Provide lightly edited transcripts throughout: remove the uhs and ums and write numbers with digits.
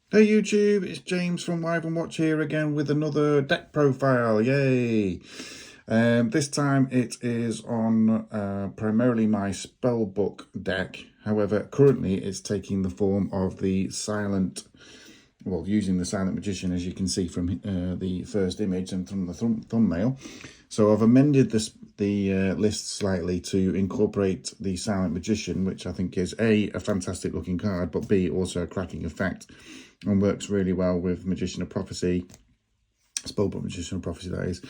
Hey YouTube, it's James from Live and Watch here again with another deck profile, yay! This time it is on primarily my Spellbook deck. However, currently it's taking the form of the using the Silent Magician, as you can see from the first image and from the thumbnail. So I've amended the list slightly to incorporate the Silent Magician, which I think is a fantastic looking card, but B, also a cracking effect and works really well with Magician of Prophecy, Spellbook Magician of Prophecy, that is.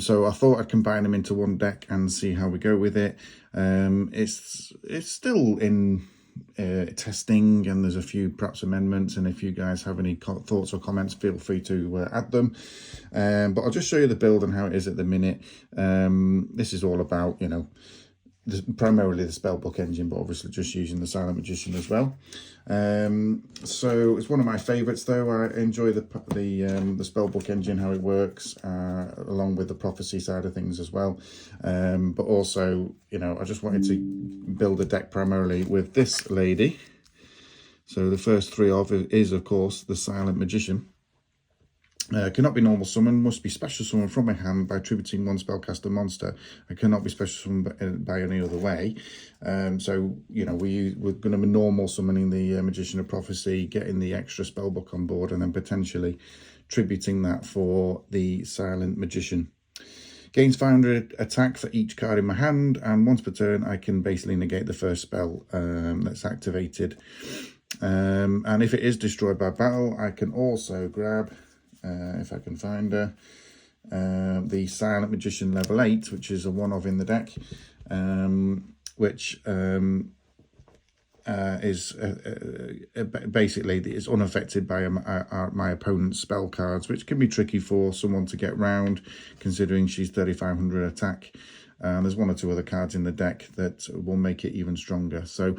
So I thought I'd combine them into one deck and see how we go with it. It's still in testing, and there's a few perhaps amendments, and if you guys have any thoughts or comments, feel free to add them. But I'll just show you the build and how it is at the minute. This is all about, primarily the Spellbook engine, but obviously just using the Silent Magician as well. So it's one of my favorites, though. I enjoy the Spellbook engine, how it works, along with the prophecy side of things as well. But also, I just wanted to build a deck primarily with this lady. So the first three is, of course, the Silent Magician. Cannot be normal summon, must be special summon from my hand by attributing one spellcaster monster. I cannot be special summoned by any other way. So, we're going to be normal summoning the Magician of Prophecy, getting the extra spellbook on board, and then potentially tributing that for the Silent Magician. Gains 500 attack for each card in my hand, and once per turn I can basically negate the first spell that's activated. And if it is destroyed by battle, I can also grab... if I can find her, the Silent Magician level 8, which is a one-of in the deck, which is basically is unaffected by my opponent's spell cards, which can be tricky for someone to get round, considering she's 3,500 attack. There's one or two other cards in the deck that will make it even stronger. So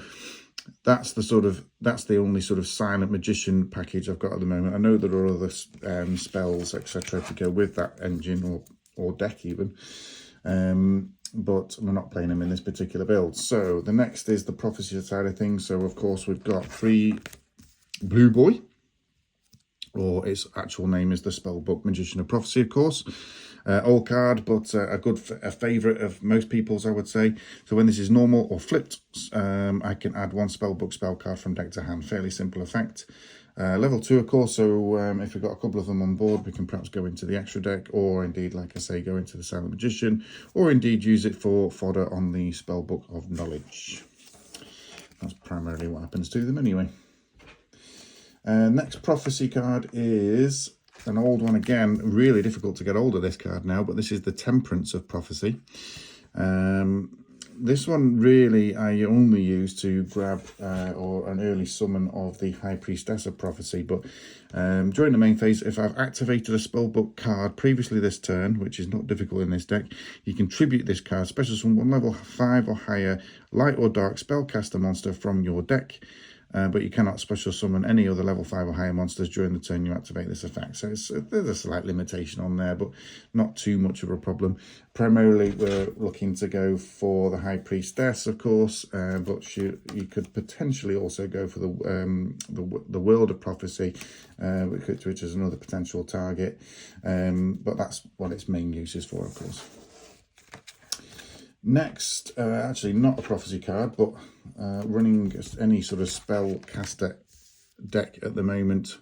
that's the only sort of Silent Magician package I've got at the moment. I know there are other spells, etc., to go with that engine or deck even, but we're not playing them in this particular build. So the next is the prophecy side of things. So of course we've got free Blue Boy, or its actual name is the Spellbook Magician of Prophecy, of course. Old card, but a favourite of most people's, I would say. So when this is normal or flipped, I can add one Spellbook spell card from deck to hand. Fairly simple effect. Level 2, of course, so if we've got a couple of them on board, we can perhaps go into the extra deck, or indeed, like I say, go into the Silent Magician, or indeed use it for fodder on the Spellbook of Knowledge. That's primarily what happens to them anyway. Next prophecy card is an old one again. Really difficult to get hold of this card now, but this is the Temperance of Prophecy. This one really I only use to grab or an early summon of the High Priestess of Prophecy, but during the main phase, if I've activated a spellbook card previously this turn, which is not difficult in this deck, you can tribute this card, special summon one level 5 or higher light or dark spellcaster monster from your deck. But you cannot special summon any other level 5 or higher monsters during the turn you activate this effect. So there's a slight limitation on there, but not too much of a problem. Primarily, we're looking to go for the High Priestess, of course, but you could potentially also go for the World of Prophecy, which is another potential target. But that's what its main use is for, of course. Next, actually not a prophecy card, but running any sort of spellcaster deck at the moment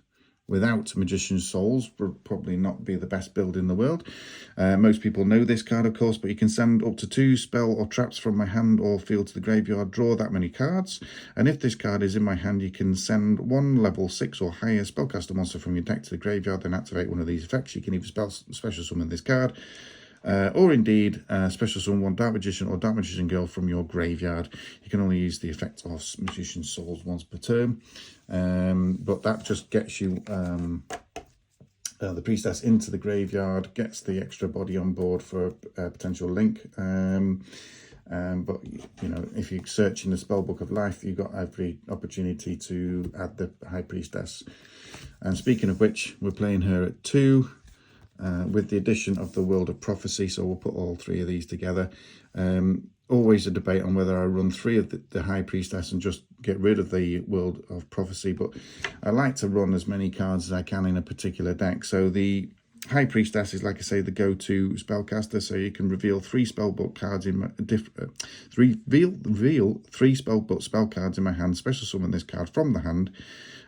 without Magician's Souls would probably not be the best build in the world. Most people know this card, of course, but you can send up to 2 spell or traps from my hand or field to the graveyard, draw that many cards, and if this card is in my hand, you can send one level 6 or higher spellcaster monster from your deck to the graveyard, then activate one of these effects. You can either special summon this card, or indeed special summon one Dark Magician or Dark Magician Girl from your graveyard. You can only use the effect of Magician's Souls once per turn, but that just gets you the Priestess into the graveyard, gets the extra body on board for a potential link. But if you search in the Spellbook of Life, you've got every opportunity to add the High Priestess. And speaking of which, we're playing her at 2. With the addition of the World of Prophecy, so we'll put all 3 of these together. always a debate on whether I run 3 of the High Priestess and just get rid of the World of Prophecy, but I like to run as many cards as I can in a particular deck. So the High Priestess is, like I say, the go-to spellcaster, so you can reveal 3 Spellbook cards in my reveal 3 Spellbook spell cards in my hand, special summon this card from the hand,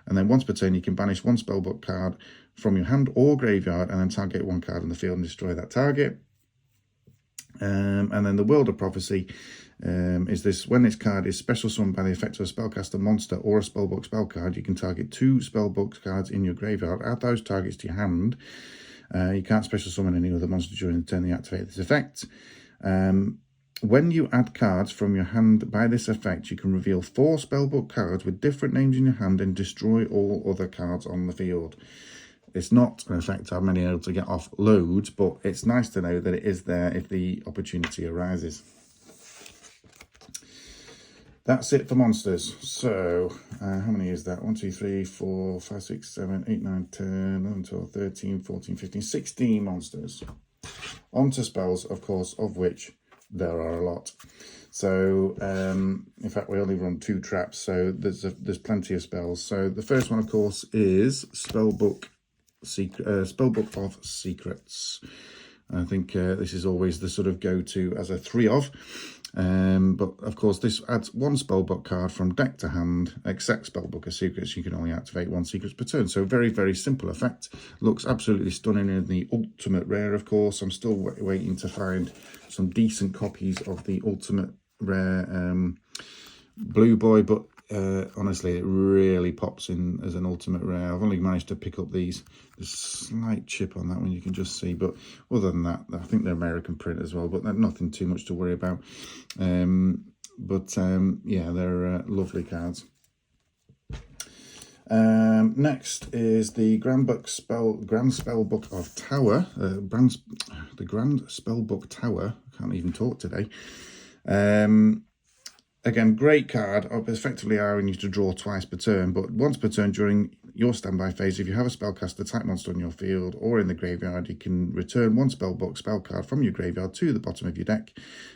and then once per turn you can banish 1 Spellbook card from your hand or graveyard, and then target 1 card in the field and destroy that target. And then the World of Prophecy is this: when this card is special summoned by the effect of a spellcaster monster or a Spellbook spell card, you can target 2 Spellbook cards in your graveyard, add those targets to your hand. You can't special summon any other monster during the turn you activate this effect. When you add cards from your hand by this effect, you can reveal 4 Spellbook cards with different names in your hand and destroy all other cards on the field. It's not an effect I've been able to get off loads, but it's nice to know that it is there if the opportunity arises. That's it for monsters. So, how many is that? 1, 2, 3, 4, 5, 6, 7, 8, 9, 10, 11, 12, 13, 14, 15, 16 monsters. On to spells, of course, of which there are a lot. So, in fact, we only run 2 traps, so there's plenty of spells. So, the first one, of course, is Spellbook of Secrets. I think this is always the sort of go-to as a 3 of. But of course this adds 1 Spellbook card from deck to hand, except Spellbook of Secrets. You can only activate 1 secrets per turn, so very, very simple effect. Looks absolutely stunning in the ultimate rare, of course. I'm still waiting to find some decent copies of the ultimate rare Blue Boy, but honestly it really pops in as an ultimate rare. I've only managed to pick up these. There's a slight chip on that one, you can just see, but other than that, I think they're American print as well, but they're nothing too much to worry about. Yeah, they're lovely cards. Next is the Grand Spellbook of Tower. The Grand Spellbook Tower. I can't even talk today. Again, great card, effectively allowing you to draw twice per turn, but once per turn during your standby phase, if you have a spellcaster type monster on your field or in the graveyard, you can return 1 Spellbook spell card from your graveyard to the bottom of your deck,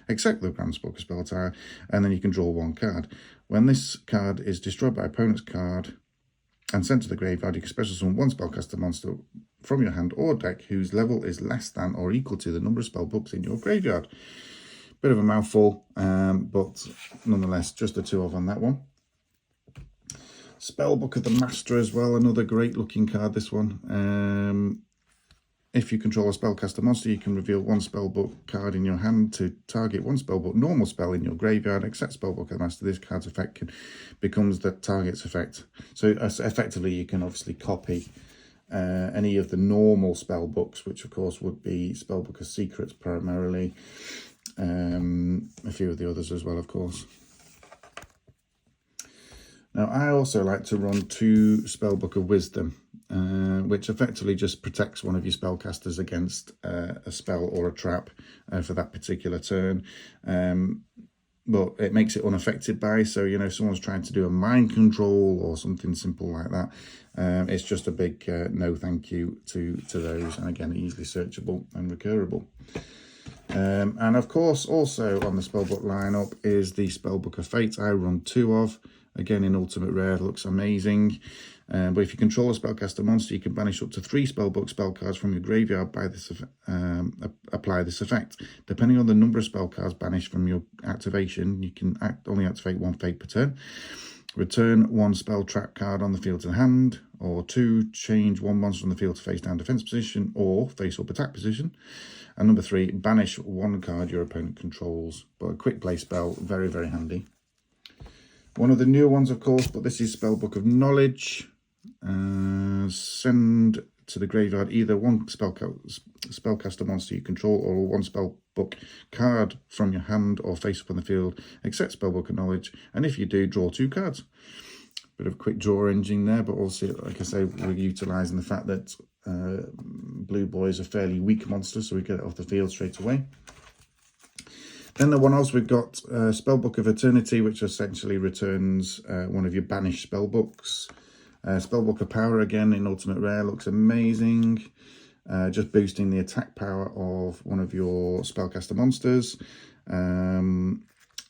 except the Grand Spellbook spell tower, and then you can draw 1 card. When this card is destroyed by opponent's card and sent to the graveyard, you can special summon 1 spellcaster monster from your hand or deck whose level is less than or equal to the number of spellbooks in your graveyard. Bit of a mouthful, but nonetheless, just the 2 of on that one. Spellbook of the Master as well, another great looking card, this one. If you control a spellcaster monster, you can reveal 1 Spellbook card in your hand to target 1 Spellbook normal spell in your graveyard, except Spellbook of the Master. This card's effect becomes the target's effect. So effectively, you can obviously copy any of the normal spellbooks, which of course would be Spellbook of Secrets primarily. A few of the others as well, of course. Now, I also like to run 2 Spellbook of Wisdom, which effectively just protects one of your spellcasters against a spell or a trap for that particular turn. But it makes it unaffected by, so, you know, if someone's trying to do a mind control or something simple like that, it's just a big no thank you to those. And again, easily searchable and recurable. And of course, also on the Spellbook lineup is the Spellbook of Fate. I run 2 of, again in Ultimate Rare, looks amazing. But if you control a spellcaster monster, you can banish up to 3 Spellbook spell cards from your graveyard by this apply this effect. Depending on the number of spell cards banished from your activation, you can only activate 1 Fate per turn. Return 1 spell trap card on the field to the hand, or 2, change 1 monster on the field to face down defense position or face up attack position. And number 3, banish 1 card your opponent controls. But a quick play spell, very, very handy. One of the newer ones, of course, but this is Spellbook of Knowledge. Send to the graveyard either 1 spellcaster monster you control or 1 Spellbook card from your hand or face up on the field, except Spellbook of Knowledge. And if you do, draw 2 cards. Bit of a quick draw engine there, but also, like I say, we're utilising the fact that Blue Boy is a fairly weak monster, so we get it off the field straight away. Then the one-offs, we've got Spellbook of Eternity, which essentially returns one of your banished spellbooks. Spellbook of Power, again in Ultimate Rare, looks amazing. Just boosting the attack power of one of your spellcaster monsters.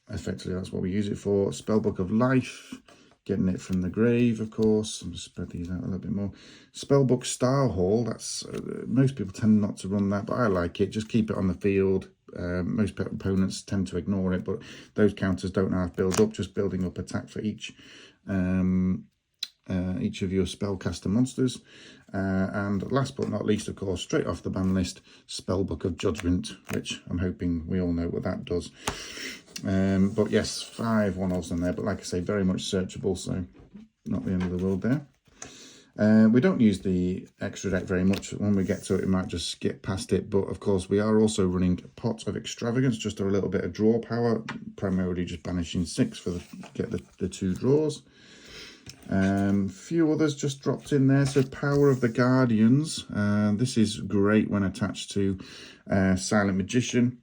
effectively that's what we use it for. Spellbook of Life, getting it from the grave, of course. I'm just spread these out a little bit more. Spellbook Star Hall, that's most people tend not to run that, but I like it. Just keep it on the field. Most opponents tend to ignore it, but those counters don't have build up, just building up attack for each of your spellcaster monsters. And last but not least, of course, straight off the ban list, Spellbook of Judgment, which I'm hoping we all know what that does. But yes, 5 one-offs in there, but like I say, very much searchable, so not the end of the world there. We don't use the extra deck very much. When we get to it, we might just skip past it, but of course we are also running Pot of Extravagance, just a little bit of draw power, primarily just banishing 6 for get the 2 draws. Few others just dropped in there. So Power of the Guardians, this is great when attached to Silent Magician.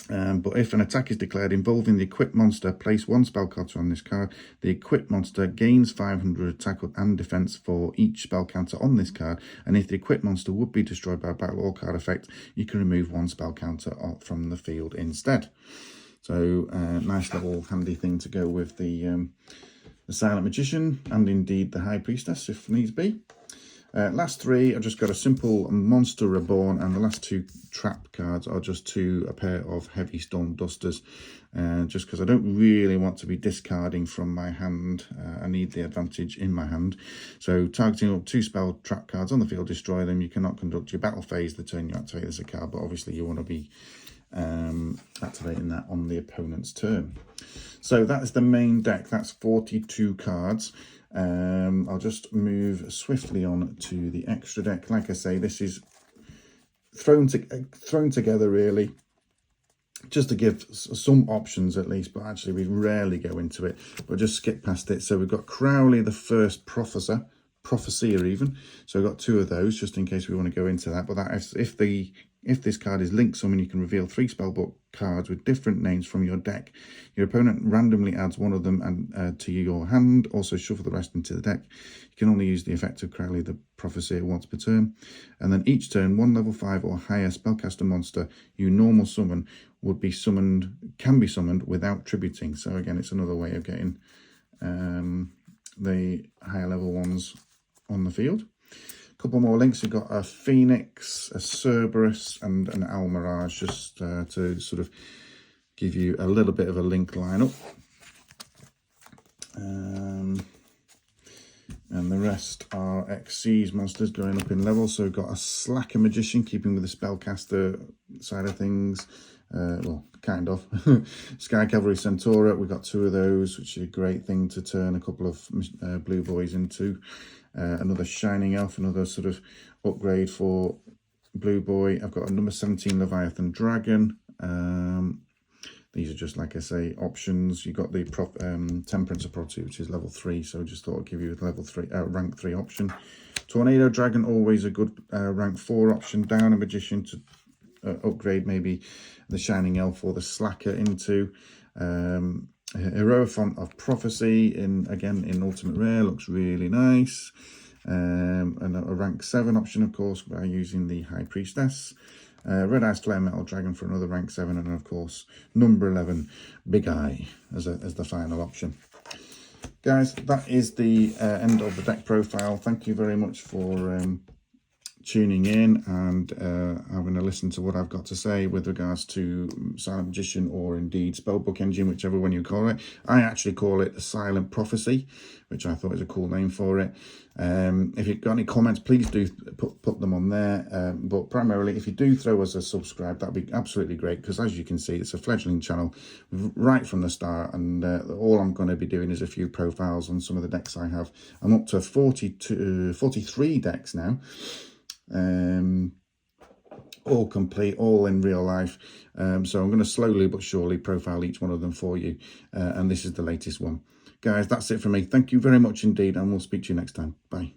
But if an attack is declared involving the equipped monster, place 1 spell counter on this card. The equipped monster gains 500 attack and defense for each spell counter on this card. And if the equipped monster would be destroyed by a battle or card effect, you can remove 1 spell counter from the field instead. So nice little handy thing to go with the Silent Magician and indeed the High Priestess if needs be. Last 3, I've just got a simple Monster Reborn, and the last 2 trap cards are just a pair of Heavy Storm Dusters, just because I don't really want to be discarding from my hand. I need the advantage in my hand. So targeting up 2 spell trap cards on the field, destroy them. You cannot conduct your battle phase the turn you activate as a card, but obviously you want to be activating that on the opponent's turn. So that is the main deck. That's 42 cards. I'll just move swiftly on to the extra deck. Like I say, this is thrown together really just to give some options at least, but actually we rarely go into it, but just skip past it. So we've got Crowley the First Prophecy even. So we've got 2 of those just in case we want to go into that. But that if this card is linked summon, you can reveal 3 spellbook cards with different names from your deck. Your opponent randomly adds 1 of them to your hand. Also shuffle the rest into the deck. You can only use the effect of Crowley the Prophecy once per turn. And then each turn, 1 level 5 or higher spellcaster monster you normal summon can be summoned without tributing. So again, it's another way of getting the higher level ones on the field. Couple more links. We've got a Phoenix, a Cerberus, and an Almirage, just to sort of give you a little bit of a link lineup. And the rest are XC's monsters going up in level. So we've got a Slacker Magician, keeping with the spellcaster side of things. Well, kind of. Sky Cavalry Centaura, we've got 2 of those, which is a great thing to turn a couple of blue boys into. Another Shining Elf, another sort of upgrade for Blue Boy. I've got a number 17 Leviathan Dragon. These are just, like I say, options. You've got the Temperance of Prophecy, which is level 3, so just thought I'd give you a level 3, rank 3 option. Tornado Dragon, always a good rank 4 option. Down a Magician to upgrade maybe the Shining Elf or the Slacker into. Hierophant of Prophecy again in Ultimate Rare, looks really nice. And a rank 7 option, of course, by using the High Priestess. Red Eyes Flare Metal Dragon for another rank 7, and of course number 11 Big Eye as the final option. Guys, that is the end of the deck profile. Thank you very much for tuning in and having a listen to what I've got to say with regards to Silent Magician, or indeed Spellbook Engine, whichever one you call it. I actually call it the Silent Prophecy, which I thought is a cool name for it. If you've got any comments, please do put them on there. But primarily, if you do throw us a subscribe, that'd be absolutely great, because as you can see, it's a fledgling channel right from the start, and all I'm going to be doing is a few profiles on some of the decks I have. I'm up to 43 decks now. All complete, all in real life. So I'm going to slowly but surely profile each one of them for you, and this is the latest one. Guys, that's it from me. Thank you very much indeed, and we'll speak to you next time. Bye.